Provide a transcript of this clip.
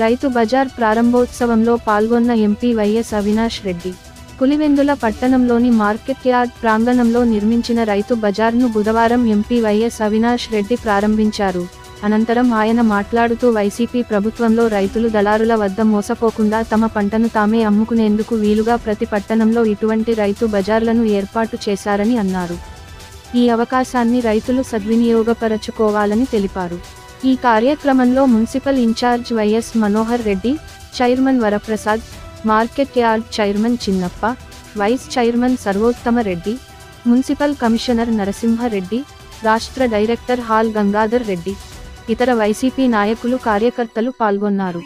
రైతు బజార్ ప్రారంభోత్సవంలో పాల్గొన్న MP YS Avinash Reddy Pulivendula పట్టణంలోని market yard ప్రాంగణంలో నిర్మించిన రైతు బజార్ను బుధవారం ఎంపీ వైఎస్ అవినాష్ రెడ్డి ప్రారంభించారు. అనంతరం ఆయన మాట్లాడుతూ వైసీపీ ప్రభుత్వంలో రైతులు దళారుల వద్ద మోసపోకుండా తమ పంటను తామే అమ్ముకునేందుకు వీలుగా ప్రతి పట్టణంలో ఇటువంటి రైతు బజార్లను ఏర్పాటు చేశారని అన్నారు. ఈ అవకాశాన్ని రైతులు సద్వినియోగపరచుకోవాలని తెలిపారు. ఈ కార్యక్రమంలో municipal incharge Y S Manohar Reddy, chairman Varaprasad, market yard chairman Chinnappa, vice chairman Sarvottama Reddy, municipal commissioner Narasimha Reddy, రాష్ట్ర డైరెక్టర్ హాల్ గంగాధర్ రెడ్డి, ఇతర వైసీపీ నాయకులు కార్యకర్తలు పాల్గొన్నారు.